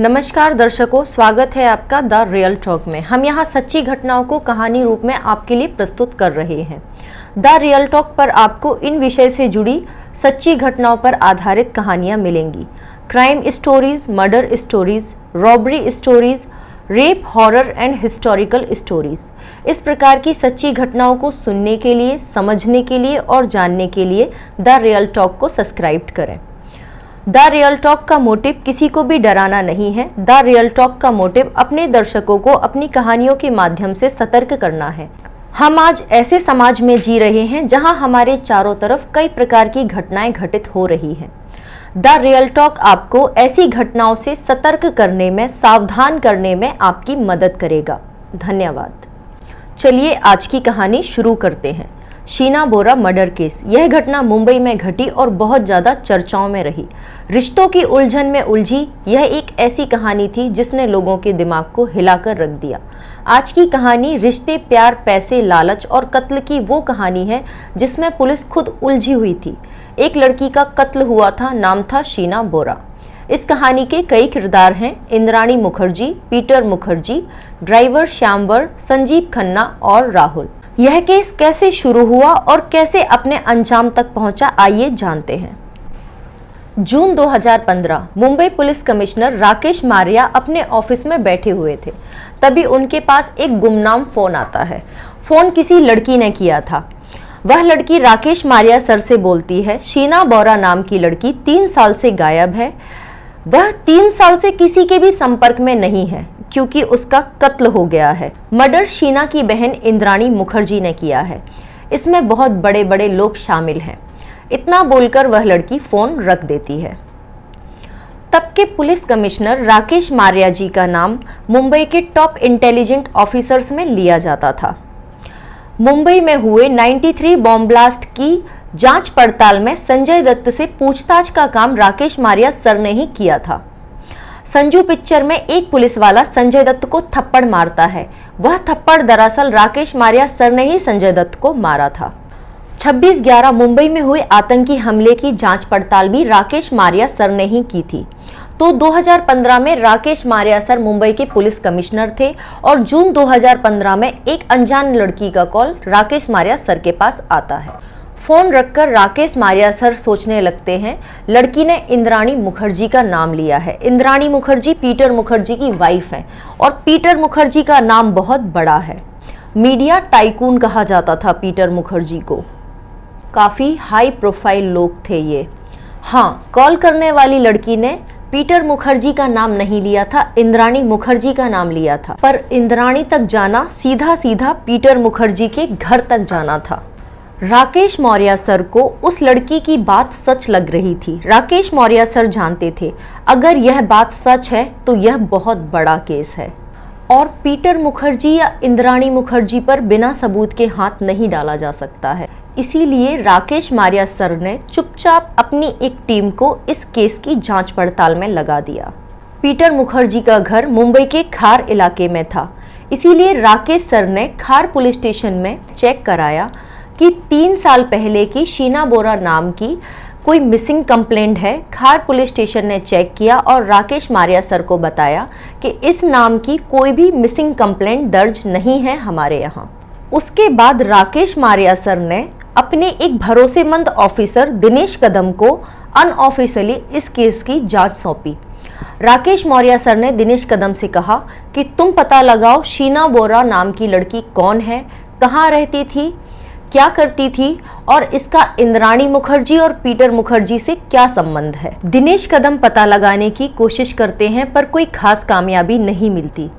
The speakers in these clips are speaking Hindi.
नमस्कार दर्शकों, स्वागत है आपका द रियल टॉक में। हम यहाँ सच्ची घटनाओं को कहानी रूप में आपके लिए प्रस्तुत कर रहे हैं। द रियल टॉक पर आपको इन विषय से जुड़ी सच्ची घटनाओं पर आधारित कहानियाँ मिलेंगी। Crime stories, murder stories, robbery stories, rape, horror and historical stories. इस प्रकार की सच्ची घटनाओं को सुनने के लिए, समझने के लिए और जानने के लिए द रियल टॉक को सब्सक्राइब करें। द रियल टॉक का मोटिव किसी को भी डराना नहीं है। द रियल टॉक का मोटिव अपने दर्शकों को अपनी कहानियों के माध्यम से सतर्क करना है। हम आज ऐसे समाज में जी रहे हैं जहां हमारे चारों तरफ कई प्रकार की घटनाएं घटित हो रही हैं। द रियल टॉक आपको ऐसी घटनाओं से सतर्क करने में, सावधान करने में आपकी मदद करेगा। धन्यवाद। चलिए आज की कहानी शुरू करते हैं। शीना बोरा मर्डर केस। यह घटना मुंबई में घटी और बहुत ज़्यादा चर्चाओं में रही। रिश्तों की उलझन में उलझी यह एक ऐसी कहानी थी जिसने लोगों के दिमाग को हिलाकर रख दिया। आज की कहानी रिश्ते, प्यार, पैसे, लालच और कत्ल की वो कहानी है जिसमें पुलिस खुद उलझी हुई थी। एक लड़की का कत्ल हुआ था, नाम था शीना बोरा। इस कहानी के कई किरदार हैं: इंद्राणी मुखर्जी, पीटर मुखर्जी, ड्राइवर श्यामवर, संजीव खन्ना और राहुल। यह केस कैसे शुरू हुआ और कैसे अपने अंजाम तक पहुंचा, आइए जानते हैं। जून 2015 मुंबई पुलिस कमिश्नर राकेश मारिया अपने ऑफिस में बैठे हुए थे। तभी उनके पास एक गुमनाम फोन आता है। फोन किसी लड़की ने किया था। वह लड़की राकेश मारिया सर से बोलती है, शीना बोरा नाम की लड़की 3 साल से गायब है। वह 3 साल से किसी के भी संपर्क में नहीं है क्योंकि उसका कत्ल हो गया है। मर्डर शीना की बहन इंद्राणी मुखर्जी ने किया है। इसमें बहुत बड़े बड़े लोग शामिल हैं। इतना बोलकर वह लड़की फोन रख देती है। तब के पुलिस कमिश्नर राकेश मारिया जी का नाम मुंबई के टॉप इंटेलिजेंट ऑफिसर्स में लिया जाता था। मुंबई में हुए 93 बॉम्ब ब्लास्ट की जांच पड़ताल में संजय दत्त से पूछताछ का काम राकेश मारिया सर ने ही किया था। संजू पिक्चर में एक पुलिस वाला संजय दत्त को थप्पड़ मारता है। वह थप्पड़ दरअसल राकेश मारिया सर ने ही संजय दत्त को मारा था। 26/11 मुंबई में हुए आतंकी हमले की जांच पड़ताल भी राकेश मारिया सर ने ही की थी। तो 2015 में राकेश मारिया सर मुंबई के पुलिस कमिश्नर थे और जून 2015 में एक अनजान लड़की का कॉल राकेश मारिया सर के पास आता है। फोन रखकर राकेश मारिया सर सोचने लगते हैं। लड़की ने इंद्राणी मुखर्जी का नाम लिया है। इंद्राणी मुखर्जी पीटर मुखर्जी की वाइफ है और पीटर मुखर्जी का नाम बहुत बड़ा है। मीडिया टाइकून कहा जाता था पीटर मुखर्जी को। काफ़ी हाई प्रोफाइल लोग थे ये। हाँ, कॉल करने वाली लड़की ने पीटर मुखर्जी का नाम नहीं लिया था, इंद्राणी मुखर्जी का नाम लिया था। पर इंद्राणी तक जाना सीधा सीधा पीटर मुखर्जी के घर तक जाना था। राकेश मौर्य सर को उस लड़की की बात सच लग रही थी। राकेश मौर्य सर जानते थे अगर यह बात सच है तो यह बहुत बड़ा केस है और पीटर मुखर्जी या इंद्राणी मुखर्जी पर बिना सबूत के हाथ नहीं डाला जा सकता है। इसीलिए राकेश मौर्य सर ने चुपचाप अपनी एक टीम को इस केस की जांच पड़ताल में लगा दिया। पीटर मुखर्जी का घर मुंबई के खार इलाके में था। इसीलिए राकेश सर ने खार पुलिस स्टेशन में चेक कराया कि 3 साल पहले की शीना बोरा नाम की कोई मिसिंग कंप्लेंट है। खार पुलिस स्टेशन ने चेक किया और राकेश मारिया सर को बताया कि इस नाम की कोई भी मिसिंग कंप्लेंट दर्ज नहीं है हमारे यहाँ। उसके बाद राकेश मारिया सर ने अपने एक भरोसेमंद ऑफिसर दिनेश कदम को अनऑफिशियली इस केस की जांच सौंपी। राकेश मौर्य सर ने दिनेश कदम से कहा कि तुम पता लगाओ शीना बोरा नाम की लड़की कौन है, कहाँ रहती थी, क्या करती थी और इसका इंद्राणी मुखर्जी और पीटर मुखर्जी से क्या संबंध है। दिनेश कदम पता लगाने की कोशिश करते हैं पर कोई खास कामयाबी नहीं मिलती।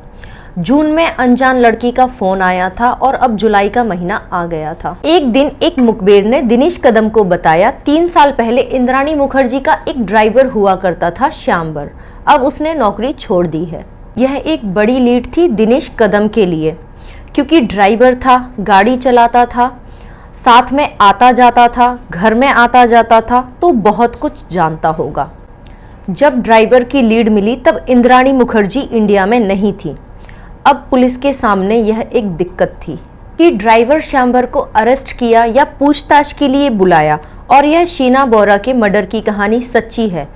जून में अनजान लड़की का फोन आया था और अब जुलाई का महीना आ गया था। एक दिन एक मुखबिर ने दिनेश कदम को बताया 3 साल पहले इंद्राणी मुखर्जी का एक ड्राइवर हुआ करता था श्यामवर, अब उसने नौकरी छोड़ दी है। यह एक बड़ी लीड थी दिनेश कदम के लिए क्योंकि ड्राइवर था, गाड़ी चलाता था, साथ में आता जाता था, घर में आता जाता था, तो बहुत कुछ जानता होगा। जब ड्राइवर की लीड मिली तब इंद्राणी मुखर्जी इंडिया में नहीं थी। अब पुलिस के सामने यह एक दिक्कत थी कि ड्राइवर श्यामवर को अरेस्ट किया या पूछताछ के लिए बुलाया और यह शीना बोरा के मर्डर की कहानी सच्ची है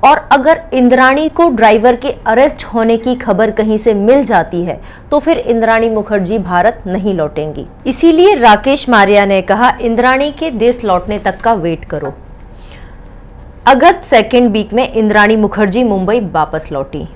और अगर इंद्राणी को ड्राइवर के अरेस्ट होने की खबर कहीं से मिल जाती है तो फिर इंद्राणी मुखर्जी भारत नहीं लौटेंगी। इसीलिए राकेश मारिया ने कहा, इंद्राणी के देश लौटने तक का वेट करो। अगस्त सेकेंड वीक में इंद्राणी मुखर्जी मुंबई वापस लौटी।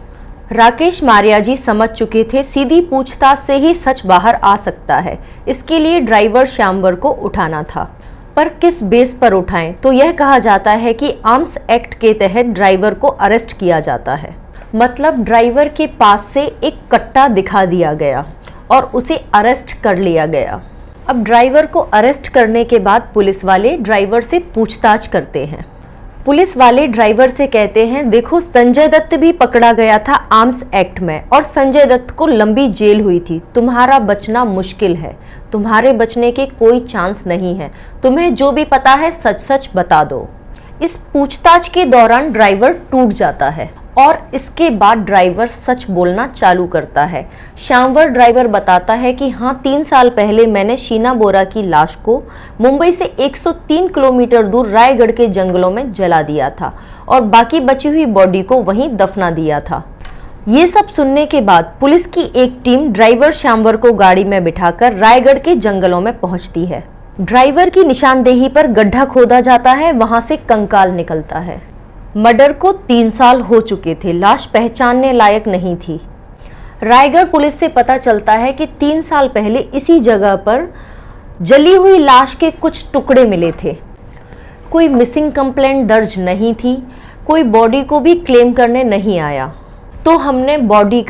राकेश मारिया जी समझ चुके थे सीधी पूछताछ से ही सच बाहर आ सकता है, इसके लिए ड्राइवर श्यामवर को उठाना था। पर किस बेस पर उठाएं? तो यह कहा जाता है कि आर्म्स एक्ट के तहत ड्राइवर को अरेस्ट किया जाता है। मतलब ड्राइवर के पास से एक कट्टा दिखा दिया गया और उसे अरेस्ट कर लिया गया। अब ड्राइवर को अरेस्ट करने के बाद पुलिस वाले ड्राइवर से पूछताछ करते हैं। पुलिस वाले ड्राइवर से कहते हैं, देखो संजय दत्त भी पकड़ा गया था आर्म्स एक्ट में और संजय दत्त को लंबी जेल हुई थी। तुम्हारा बचना मुश्किल है, तुम्हारे बचने के कोई चांस नहीं है, तुम्हें जो भी पता है सच सच बता दो। इस पूछताछ के दौरान ड्राइवर टूट जाता है और इसके बाद ड्राइवर सच बोलना चालू करता है। श्यामवर ड्राइवर बताता है कि हाँ, 3 साल पहले मैंने शीना बोरा की लाश को मुंबई से 103 किलोमीटर दूर रायगढ़ के जंगलों में जला दिया था और बाकी बची हुई बॉडी को वहीं दफना दिया था। ये सब सुनने के बाद पुलिस की एक टीम ड्राइवर श्यामवर को गाड़ी में बिठाकर रायगढ़ के जंगलों में पहुंचती है। ड्राइवर की निशानदेही पर गड्ढा खोदा जाता है, वहां से कंकाल निकलता है। मर्डर को 3 साल हो चुके थे, लाश पहचानने लायक नहीं थी। रायगढ़ पुलिस से पता चलता है कि 3 साल पहले इसी जगह पर जली हुई लाश के कुछ टुकड़े मिले थे। कोई मिसिंग कंप्लेंट दर्ज नहीं थी, कोई बॉडी को भी क्लेम करने नहीं आया। तो हमने बॉडी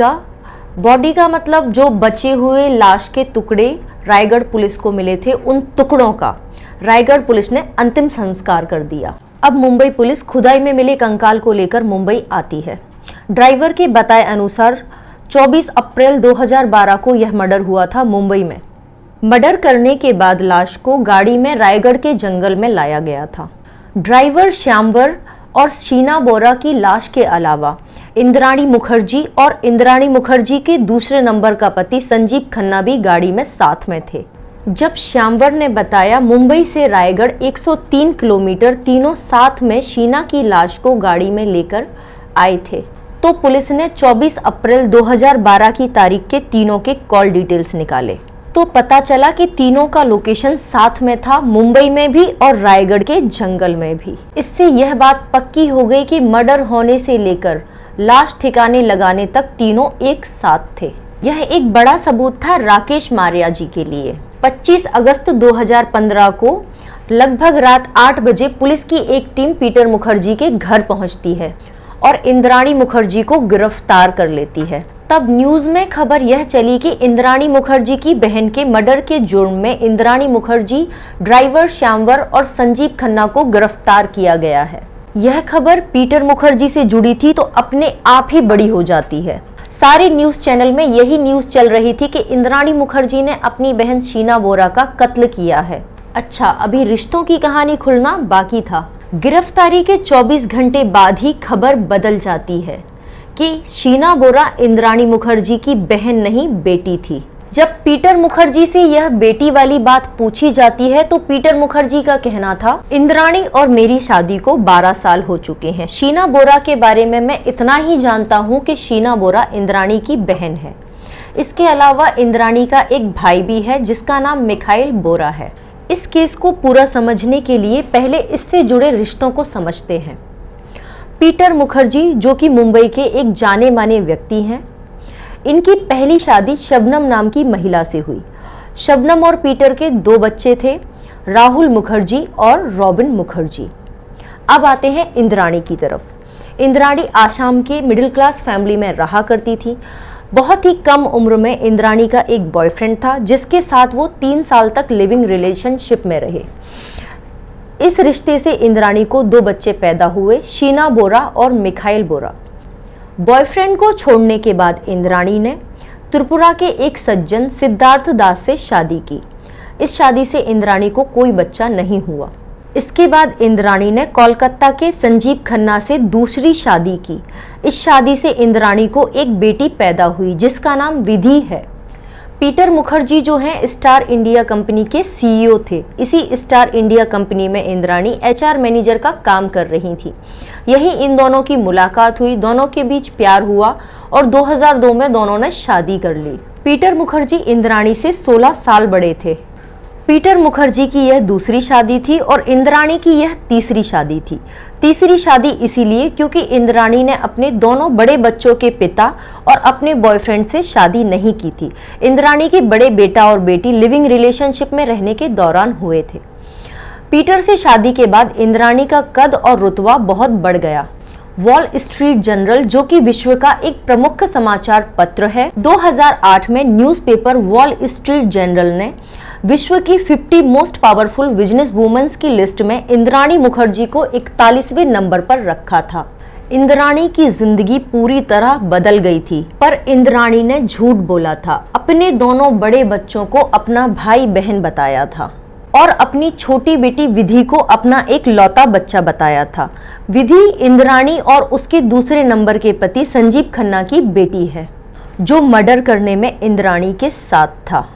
का मतलब जो बचे हुए लाश के टुकड़े रायगढ़ पुलिस को मिले थे, उन टुकड़ों का रायगढ़ पुलिस ने अंतिम संस्कार कर दिया। अब मुंबई पुलिस खुदाई में मिले कंकाल को लेकर मुंबई आती है। ड्राइवर के बताए अनुसार 24 अप्रैल 2012 को यह मर्डर हुआ था मुंबई में। मर्डर करने के बाद लाश को गाड़ी में रायगढ़ के जंगल में लाया गया था। ड्राइवर श्यामवर और शीना बोरा की लाश के अलावा इंद्राणी मुखर्जी और इंद्राणी मुखर्जी के दूसरे नंबर का पति संजीव खन्ना भी गाड़ी में साथ में थे। जब श्यामवर ने बताया मुंबई से रायगढ़ 103 किलोमीटर तीनों साथ में शीना की लाश को गाड़ी में लेकर आए थे, तो पुलिस ने 24 अप्रैल 2012 की तारीख के तीनों के कॉल डिटेल्स निकाले। तो पता चला कि तीनों का लोकेशन साथ में था, मुंबई में भी और रायगढ़ के जंगल में भी। इससे यह बात पक्की हो गई कि मर्डर होने से लेकर लाश ठिकाने लगाने तक तीनों एक साथ थे। यह एक बड़ा सबूत था राकेश मारिया जी के लिए। 25 अगस्त 2015 को लगभग रात 8 बजे पुलिस की एक टीम पीटर मुखर्जी के घर पहुंचती है और इंद्राणी मुखर्जी को गिरफ्तार कर लेती है। तब न्यूज में खबर यह चली कि इंद्राणी मुखर्जी की बहन के मर्डर के जुर्म में इंद्राणी मुखर्जी, ड्राइवर श्यामवर और संजीव खन्ना को गिरफ्तार किया गया है। यह खबर पीटर मुखर्जी से जुड़ी थी तो अपने आप ही बड़ी हो जाती है। सारे न्यूज चैनल में यही न्यूज चल रही थी कि इंद्राणी मुखर्जी ने अपनी बहन शीना बोरा का कत्ल किया है। अच्छा, अभी रिश्तों की कहानी खुलना बाकी था। गिरफ्तारी के 24 घंटे बाद ही खबर बदल जाती है कि शीना बोरा इंद्राणी मुखर्जी की बहन नहीं, बेटी थी। जब पीटर मुखर्जी से यह बेटी वाली बात पूछी जाती है तो पीटर मुखर्जी का कहना था, इंद्राणी और मेरी शादी को 12 साल हो चुके हैं। शीना बोरा के बारे में मैं इतना ही जानता हूं कि शीना बोरा इंद्राणी की बहन है। इसके अलावा इंद्राणी का एक भाई भी है जिसका नाम मिखाइल बोरा है। इस केस को पूरा समझने के लिए पहले इससे जुड़े रिश्तों को समझते हैं। पीटर मुखर्जी, जो कि मुंबई के एक जाने माने व्यक्ति हैं, इनकी पहली शादी शबनम नाम की महिला से हुई। शबनम और पीटर के 2 बच्चे थे, राहुल मुखर्जी और रॉबिन मुखर्जी। अब आते हैं इंद्राणी की तरफ। इंद्राणी आसाम के मिडिल क्लास फैमिली में रहा करती थी। बहुत ही कम उम्र में इंद्राणी का एक बॉयफ्रेंड था जिसके साथ वो 3 साल तक लिविंग रिलेशनशिप में रहे। इस रिश्ते से इंद्राणी को 2 बच्चे पैदा हुए, शीना बोरा और मिखाइल बोरा। बॉयफ्रेंड को छोड़ने के बाद इंद्राणी ने त्रिपुरा के एक सज्जन सिद्धार्थ दास से शादी की। इस शादी से इंद्राणी को कोई बच्चा नहीं हुआ। इसके बाद इंद्राणी ने कोलकाता के संजीव खन्ना से दूसरी शादी की। इस शादी से इंद्राणी को एक बेटी पैदा हुई जिसका नाम विधि है। पीटर मुखर्जी जो हैं स्टार इंडिया कंपनी के सीईओ थे। इसी स्टार इंडिया कंपनी में इंद्राणी एचआर मैनेजर का काम कर रही थी। यही इन दोनों की मुलाकात हुई, दोनों के बीच प्यार हुआ और 2002 में दोनों ने शादी कर ली। पीटर मुखर्जी इंद्राणी से 16 साल बड़े थे। पीटर मुखर्जी की यह दूसरी शादी थी और इंद्राणी की यह तीसरी शादी थी। तीसरी शादी इसीलिए क्योंकि इंद्राणी ने अपने दोनों बड़े बच्चों के पिता और अपने बॉयफ्रेंड से शादी नहीं की थी। इंद्राणी के बड़े बेटा और बेटी लिविंग रिलेशनशिप में रहने के दौरान हुए थे। पीटर से शादी के बाद इंद्राणी का कद और रुतबा बहुत बढ़ गया। वॉल स्ट्रीट जर्नल, जो कि विश्व का एक प्रमुख समाचार पत्र है, 2008 में न्यूज़पेपर वॉल स्ट्रीट जर्नल ने विश्व की 50 मोस्ट पावरफुल बिजनेस वुमेन्स की लिस्ट में इंद्राणी मुखर्जी को 41वें नंबर पर रखा था। इंद्राणी की जिंदगी पूरी तरह बदल गई थी, पर इंद्राणी ने झूठ बोला था। अपने दोनों बड़े बच्चों को अपना भाई बहन बताया था और अपनी छोटी बेटी विधि को अपना एक लौता बच्चा बताया था। विधि इंद्राणी और उसके दूसरे नंबर के पति संजीव खन्ना की बेटी है, जो मर्डर करने में इंद्राणी के साथ था।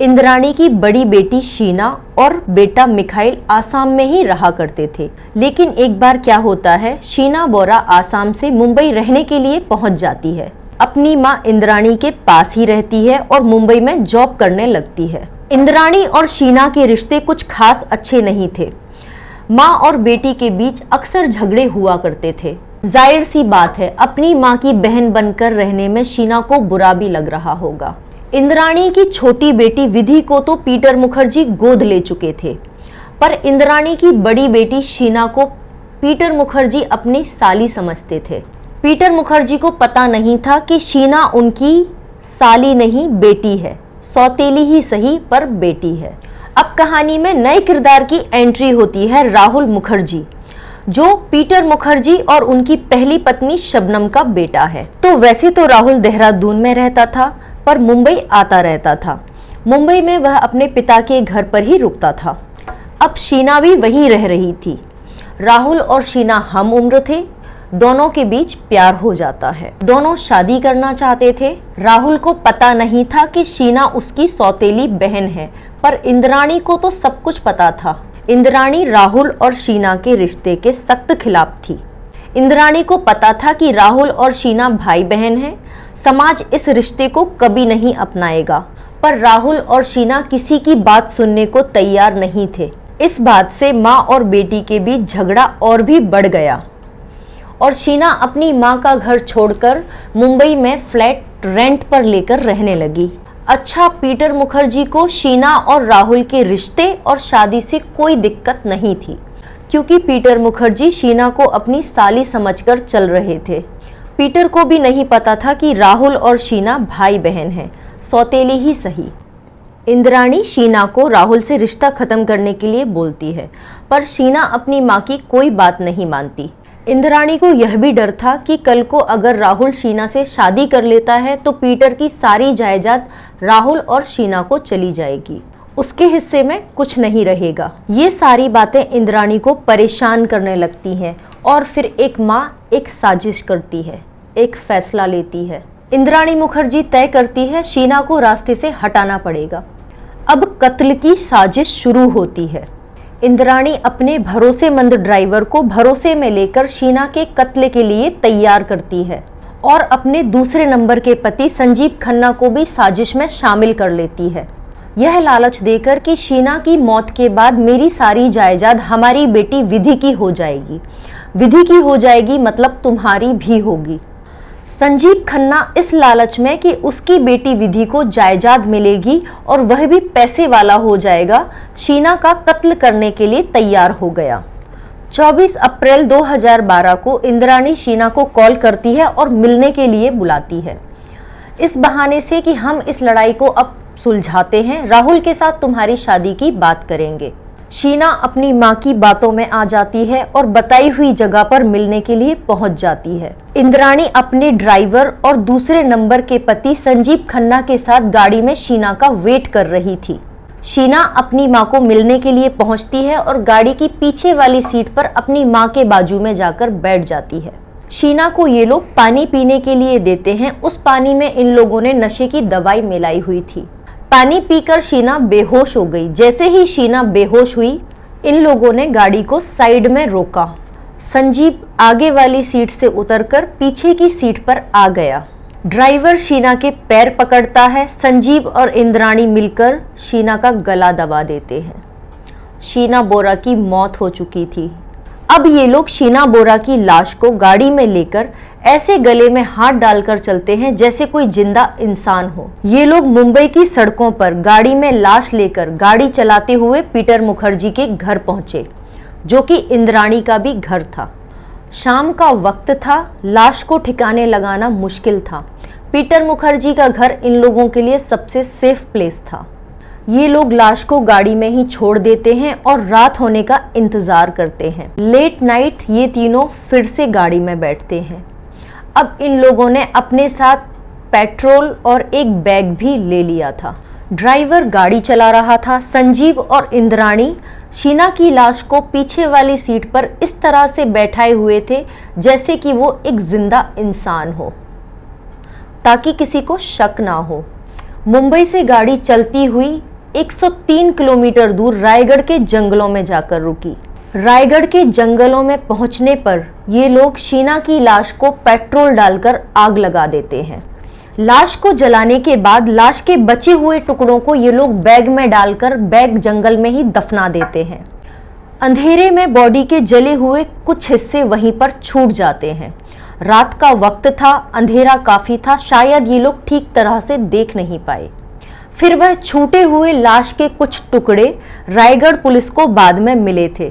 इंद्राणी की बड़ी बेटी शीना और बेटा मिखाइल आसाम में ही रहा करते थे। लेकिन एक बार क्या होता है, शीना बोरा आसाम से मुंबई रहने के लिए पहुंच जाती है। अपनी माँ इंद्राणी के पास ही रहती है और मुंबई में जॉब करने लगती है। इंद्राणी और शीना के रिश्ते कुछ खास अच्छे नहीं थे। माँ और बेटी के बीच अक्सर झगड़े हुआ करते थे। जाहिर सी बात है, अपनी माँ की बहन बनकर रहने में शीना को बुरा भी लग रहा होगा। इंद्राणी की छोटी बेटी विधि को तो पीटर मुखर्जी गोद ले चुके थे, पर इंद्राणी की बड़ी बेटी शीना को पीटर मुखर्जी अपनी साली समझते थे। पीटर मुखर्जी को पता नहीं था कि शीना उनकी साली नहीं, बेटी है। सौतेली ही सही, पर बेटी है। अब कहानी में नए किरदार की एंट्री होती है राहुल मुखर्जी, जो पीटर मुखर्जी और उनकी पहली पत्नी शबनम का बेटा है। तो वैसे तो राहुल देहरादून में रहता था, पर मुंबई आता रहता था। मुंबई में वह अपने पिता के घर पर ही रुकता था। अब शीना भी वहीं रह रही थी। राहुल और शीना हम उम्र थे। दोनों के बीच प्यार हो जाता है। दोनों शादी करना चाहते थे। राहुल को पता नहीं था कि शीना उसकी सौतेली बहन है, पर इंद्राणी को तो सब कुछ पता था। इंद्राणी राहुल और शीना के रिश्ते के सख्त खिलाफ थी। इंद्राणी को पता था कि राहुल और शीना भाई बहन हैं। समाज इस रिश्ते को कभी नहीं अपनाएगा, पर राहुल और शीना किसी की बात सुनने को तैयार नहीं थे। इस बात से माँ और बेटी के बीच झगड़ा और भी बढ़ गया और शीना अपनी माँ का घर छोड़कर मुंबई में फ्लैट रेंट पर लेकर रहने लगी। अच्छा, पीटर मुखर्जी को शीना और राहुल के रिश्ते और शादी से कोई दिक्कत नहीं थी, क्योंकि पीटर मुखर्जी शीना को अपनी साली समझकर चल रहे थे। पीटर को भी नहीं पता था कि राहुल और शीना भाई बहन हैं, सौतेली ही सही। इंद्राणी शीना को राहुल से रिश्ता खत्म करने के लिए बोलती है, पर शीना अपनी माँ की कोई बात नहीं मानती। इंद्राणी को यह भी डर था कि कल को अगर राहुल शीना से शादी कर लेता है तो पीटर की सारी जायदाद राहुल और शीना को चली जाएगी, उसके हिस्से में कुछ नहीं रहेगा। ये सारी बातें इंद्राणी को परेशान करने लगती हैं और फिर एक माँ एक साजिश करती है, एक फैसला लेती है। इंद्राणी मुखर्जी तय करती है शीना को रास्ते से हटाना पड़ेगा। अब कत्ल की साजिश शुरू होती है। इंद्राणी अपने भरोसेमंद ड्राइवर को भरोसे में लेकर शीना के कत्ल के लिए तैयार करती है और अपने दूसरे नंबर के पति संजीव खन्ना को भी साजिश में शामिल कर लेती है, यह लालच देकर कि शीना की मौत के बाद मेरी सारी जायदाद हमारी बेटी विधि की हो जाएगी। विधि की हो जाएगी मतलब तुम्हारी भी होगी। संजीव खन्ना इस लालच में कि उसकी बेटी विधि को जायदाद मिलेगी और वह भी पैसे वाला हो जाएगा, शीना का कत्ल करने के लिए तैयार हो गया। 24 अप्रैल 2012 को इंद्राणी शीना को कॉल करती है और मिलने के लिए बुलाती है, इस बहाने से कि हम इस लड़ाई को अब सुलझाते हैं, राहुल के साथ तुम्हारी शादी की बात करेंगे। शीना अपनी माँ की बातों में आ जाती है और बताई हुई जगह पर मिलने के लिए पहुंच जाती है। इंद्राणी अपने ड्राइवर और दूसरे नंबर के पति संजीव खन्ना के साथ गाड़ी में शीना का वेट कर रही थी। शीना अपनी माँ को मिलने के लिए पहुंचती है और गाड़ी की पीछे वाली सीट पर अपनी माँ के बाजू में जाकर बैठ जाती है। शीना को ये लोग पानी पीने के लिए देते हैं। उस पानी में इन लोगों ने नशे की दवाई मिलाई हुई थी। पानी पीकर शीना बेहोश हो गई। जैसे ही शीना बेहोश हुई, इन लोगों ने गाड़ी को साइड में रोका। संजीव आगे वाली सीट से उतरकर पीछे की सीट पर आ गया। ड्राइवर शीना के पैर पकड़ता है। संजीव और इंद्राणी मिलकर शीना का गला दबा देते हैं। शीना बोरा की मौत हो चुकी थी। अब ये लोग शीना बोरा की लाश को गाड़ी में लेकर ऐसे गले में हाथ डालकर चलते हैं जैसे कोई जिंदा इंसान हो। ये लोग मुंबई की सड़कों पर गाड़ी में लाश लेकर गाड़ी चलाते हुए पीटर मुखर्जी के घर पहुंचे, जो कि इंद्राणी का भी घर था। शाम का वक्त था। लाश को ठिकाने लगाना मुश्किल था। पीटर मुखर्जी का घर इन लोगों के लिए सबसे सेफ प्लेस था। ये लोग लाश को गाड़ी में ही छोड़ देते हैं और रात होने का इंतजार करते हैं। लेट नाइट ये तीनों फिर से गाड़ी में बैठते हैं। अब इन लोगों ने अपने साथ पेट्रोल और एक बैग भी ले लिया था। ड्राइवर गाड़ी चला रहा था। संजीव और इंद्राणी शीना की लाश को पीछे वाली सीट पर इस तरह से बैठाए हुए थे जैसे कि वो एक जिंदा इंसान हो, ताकि किसी को शक ना हो। मुंबई से गाड़ी चलती हुई 103 किलोमीटर दूर रायगढ़ के जंगलों में जाकर रुकी। रायगढ़ के जंगलों में पहुंचने पर ये लोग शीना की लाश को पेट्रोल डालकर आग लगा देते हैं। लाश को जलाने के बाद लाश के बचे हुए टुकड़ों को ये लोग बैग में डालकर बैग जंगल में ही दफना देते हैं। अंधेरे में बॉडी के जले हुए कुछ हिस्से वहीं पर छूट जाते हैं। रात का वक्त था, अंधेरा काफी था, शायद ये लोग ठीक तरह से देख नहीं पाए। फिर वह छूटे हुए लाश के कुछ टुकड़े रायगढ़ पुलिस को बाद में मिले थे।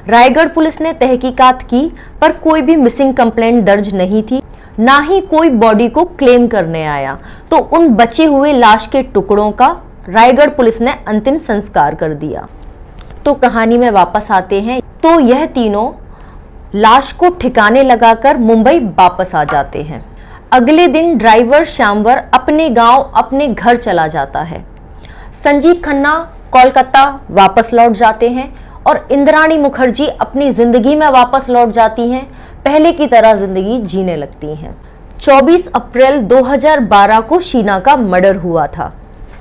रायगढ़ पुलिस ने तहकीकात की, पर कोई भी मिसिंग कंप्लेंट दर्ज नहीं थी, ना ही कोई बॉडी को क्लेम करने आया। तो उन बचे हुए लाश के टुकड़ों का रायगढ़ पुलिस ने अंतिम संस्कार कर दिया। तो कहानी में वापस आते हैं। तो यह तीनों लाश को ठिकाने लगाकर मुंबई वापस आ जाते हैं। अगले दिन ड्राइवर श्यामवर अपने गांव अपने घर चला जाता है। संजीव खन्ना कोलकाता वापस लौट जाते हैं और इंद्राणी मुखर्जी अपनी जिंदगी में वापस लौट जाती हैं। पहले की तरह जिंदगी जीने लगती हैं। 24 अप्रैल 2012 को शीना का मर्डर हुआ था।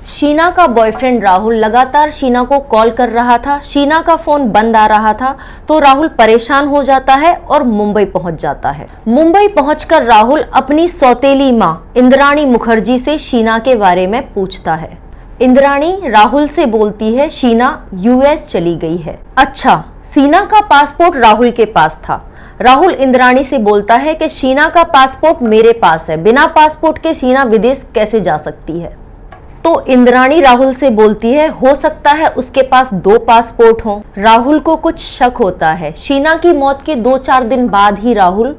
शीना का बॉयफ्रेंड राहुल लगातार शीना को कॉल कर रहा था। शीना का फोन बंद आ रहा था, तो राहुल परेशान हो जाता है और मुंबई पहुंच जाता है। मुंबई पहुंचकर राहुल अपनी सौतेली मां इंद्राणी मुखर्जी से शीना के बारे में पूछता है। इंद्राणी राहुल से बोलती है शीना यूएस चली गई है। अच्छा, शीना का पासपोर्ट राहुल के पास था। राहुल इंद्राणी से बोलता है कि शीना का पासपोर्ट मेरे पास है, बिना पासपोर्ट के शीना विदेश कैसे जा सकती है। तो इंद्राणी राहुल से बोलती है हो सकता है उसके पास 2 पासपोर्ट हों। राहुल को कुछ शक होता है। शीना की मौत के 2-4 दिन बाद ही राहुल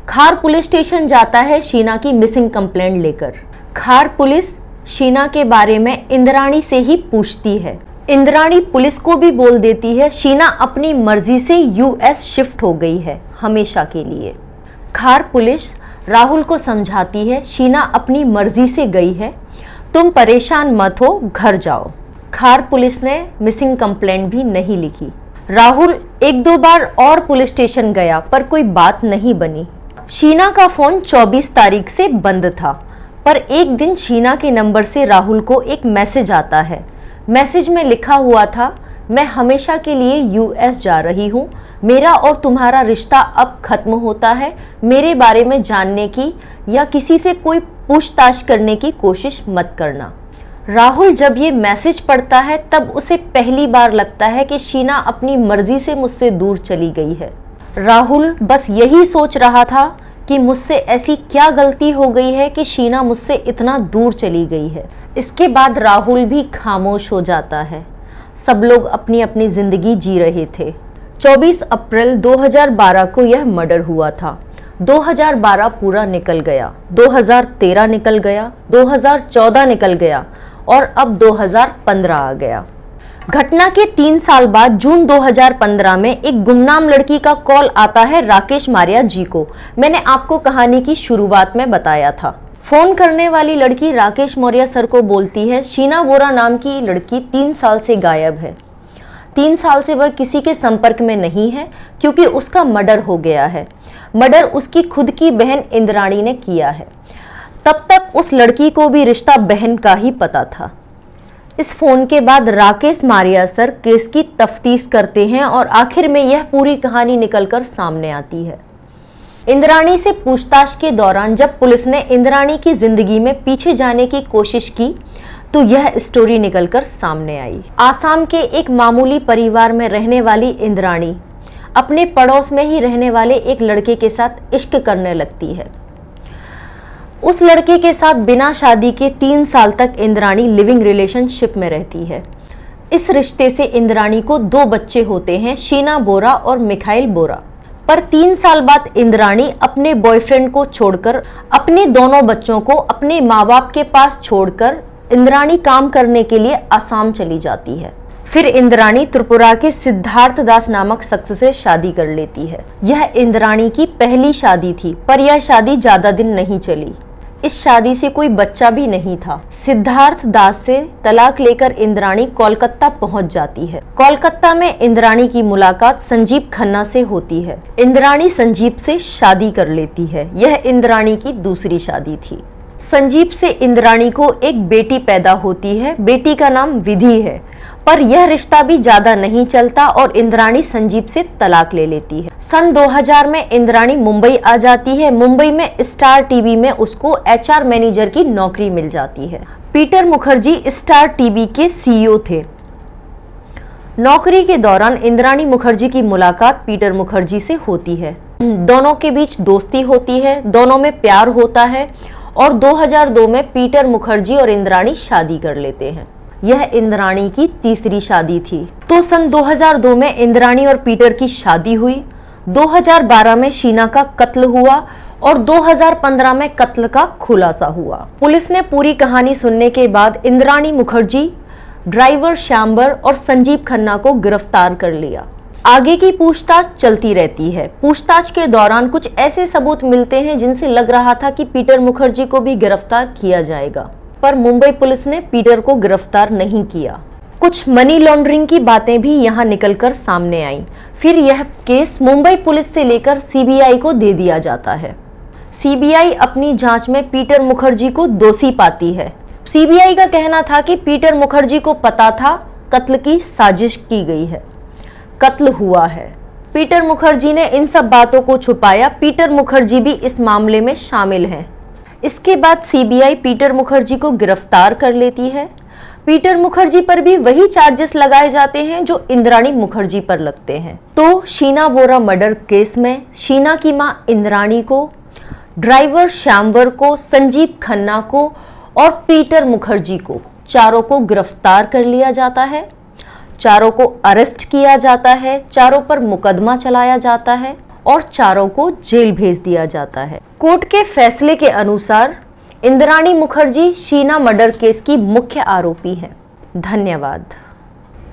खार पुलिस स्टेशन जाता है शीना की मिसिंग कंप्लेंट लेकर। खार पुलिस शीना के बारे में इंद्राणी से ही पूछती है। इंद्राणी पुलिस को भी बोल देती है शीना अपनी मर्जी से यूएस शिफ्ट हो गई है हमेशा के लिए। खार पुलिस राहुल को समझाती है शीना अपनी मर्जी से गई है, तुम परेशान मत हो, घर जाओ। खार पुलिस ने मिसिंग कंप्लेंट भी नहीं लिखी। राहुल 1-2 बार और पुलिस स्टेशन गया, पर कोई बात नहीं बनी। शीना का फोन 24 तारीख से बंद था, पर एक दिन शीना के नंबर से राहुल को एक मैसेज आता है। मैसेज में लिखा हुआ था मैं हमेशा के लिए यूएस जा रही हूँ, मेरा और तुम्हारा रिश्ता अब खत्म होता है, मेरे बारे में जानने की या किसी से कोई पूछताछ करने की कोशिश मत करना। राहुल जब ये मैसेज पढ़ता है तब उसे पहली बार लगता है कि शीना अपनी मर्जी से मुझसे दूर चली गई है। राहुल बस यही सोच रहा था कि मुझसे ऐसी क्या गलती हो गई है कि शीना मुझसे इतना दूर चली गई है। इसके बाद राहुल भी खामोश हो जाता है। सब लोग अपनी अपनी जिंदगी जी रहे थे। 24 अप्रैल 2012 को यह मर्डर हुआ था। 2012 पूरा निकल गया, 2013 निकल गया, 2014 निकल गया और अब 2015 आ गया। घटना के 3 साल बाद जून 2015 में एक गुमनाम लड़की का कॉल आता है राकेश मारिया जी को। मैंने आपको कहानी की शुरुआत में बताया था। फोन करने वाली लड़की राकेश मौर्य सर को बोलती है शीना बोरा नाम की लड़की 3 साल से गायब है। 3 साल से वह किसी के संपर्क में नहीं है क्योंकि उसका मर्डर हो गया है। मर्डर उसकी खुद की बहन इंद्राणी ने किया है। तब तक उस लड़की को भी रिश्ता बहन का ही पता था। इस फोन के बाद राकेश मारिया सर केस की तफ्तीश करते हैं और आखिर में यह पूरी कहानी निकलकर सामने आती है। इंद्राणी से पूछताछ के दौरान जब पुलिस ने इंद्राणी की जिंदगी में पीछे जाने की कोशिश की तो यह स्टोरी निकलकर सामने आई। आसाम के एक मामूली परिवार में रहने वाली इंद्राणी अपने पड़ोस में ही रहने वाले एक लड़के के साथ इश्क करने लगती है। उस लड़के के साथ बिना शादी के 3 साल तक इंद्राणी लिविंग रिलेशनशिप में रहती है। इस रिश्ते से इंद्राणी को 2 बच्चे होते हैं, शीना बोरा और मिखाइल बोरा। पर 3 साल बाद इंद्राणी अपने बॉयफ्रेंड को छोड़कर अपने दोनों बच्चों को अपने माँ बाप के पास छोड़कर इंद्राणी काम करने के लिए आसाम चली जाती है। फिर इंद्राणी त्रिपुरा के सिद्धार्थ दास नामक शख्स से शादी कर लेती है। यह इंद्राणी की पहली शादी थी, पर यह शादी ज्यादा दिन नहीं चली। इस शादी से कोई बच्चा भी नहीं था। सिद्धार्थ दास से तलाक लेकर इंद्राणी कोलकाता पहुंच जाती है। कोलकाता में इंद्राणी की मुलाकात संजीव खन्ना से होती है। इंद्राणी संजीव से शादी कर लेती है। यह इंद्राणी की दूसरी शादी थी। संजीव से इंद्राणी को एक बेटी पैदा होती है। बेटी का नाम विधि है, पर यह रिश्ता भी ज्यादा नहीं चलता और इंद्राणी संजीव से तलाक ले लेती है। सन 2000 में इंद्राणी मुंबई आ जाती है। मुंबई में स्टार टीवी में उसको HR मैनेजर की नौकरी मिल जाती है। पीटर मुखर्जी स्टार टीवी के CEO थे। नौकरी के दौरान इंद्राणी मुखर्जी की मुलाकात पीटर मुखर्जी से होती है। दोनों के बीच दोस्ती होती है, दोनों में प्यार होता है और 2002 में पीटर मुखर्जी और इंद्राणी शादी कर लेते हैं। यह इंद्राणी की तीसरी शादी थी। तो सन 2002 में इंद्राणी और पीटर की शादी हुई। 2012 में शीना का कत्ल हुआ और 2015 में कत्ल का खुलासा हुआ। पुलिस ने पूरी कहानी सुनने के बाद इंद्राणी मुखर्जी, ड्राइवर श्यामबर और संजीव खन्ना को गिरफ्तार कर लिया। आगे की पूछताछ चलती रहती है। पूछताछ के दौरान कुछ ऐसे सबूत मिलते हैं जिनसे लग रहा था कि पीटर मुखर्जी को भी गिरफ्तार किया जाएगा, पर मुंबई पुलिस ने पीटर को गिरफ्तार नहीं किया। कुछ मनी लॉन्ड्रिंग की बातें भी यहां निकलकर सामने आई। फिर यह केस मुंबई पुलिस से लेकर CBI को दे दिया जाता है। CBI अपनी जांच में पीटर मुखर्जी को दोषी पाती है। CBI का कहना था कि पीटर मुखर्जी को पता था कत्ल की साजिश की गई है, कत्ल हुआ है। पीटर मुखर्जी ने इन सब बातों को छुपाया। पीटर मुखर्जी भी इस मामले में शामिल हैं। इसके बाद CBI पीटर मुखर्जी को गिरफ्तार कर लेती है। पीटर मुखर्जी पर भी वही चार्जेस लगाए जाते हैं जो इंद्राणी मुखर्जी पर लगते हैं। तो शीना बोरा मर्डर केस में शीना की मां इंद्राणी को, ड्राइवर श्यामवर को, संजीव खन्ना को और पीटर मुखर्जी को, चारों को गिरफ्तार कर लिया जाता है। चारों को अरेस्ट किया जाता है, चारों पर मुकदमा चलाया जाता है और चारों को जेल भेज दिया जाता है। कोर्ट के फैसले के अनुसार इंद्राणी मुखर्जी शीना मर्डर केस की मुख्य आरोपी है। धन्यवाद।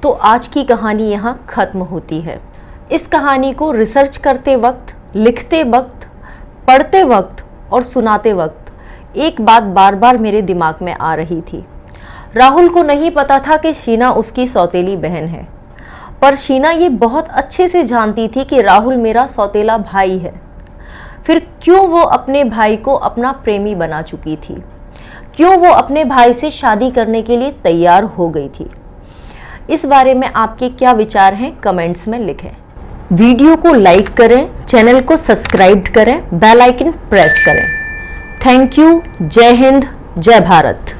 तो आज की कहानी यहाँ खत्म होती है। इस कहानी को रिसर्च करते वक्त, लिखते वक्त, पढ़ते वक्त और सुनाते वक्त एक बात बार बार मेरे दिमाग में आ रही थी। राहुल को नहीं पता था कि शीना उसकी सौतेली बहन है, पर शीना ये बहुत अच्छे से जानती थी कि राहुल मेरा सौतेला भाई है। फिर क्यों वो अपने भाई को अपना प्रेमी बना चुकी थी? क्यों वो अपने भाई से शादी करने के लिए तैयार हो गई थी? इस बारे में आपके क्या विचार हैं कमेंट्स में लिखें। वीडियो को लाइक करें, चैनल को सब्सक्राइब करें, बेल आइकन प्रेस करें। Thank you. जय हिंद, जय भारत।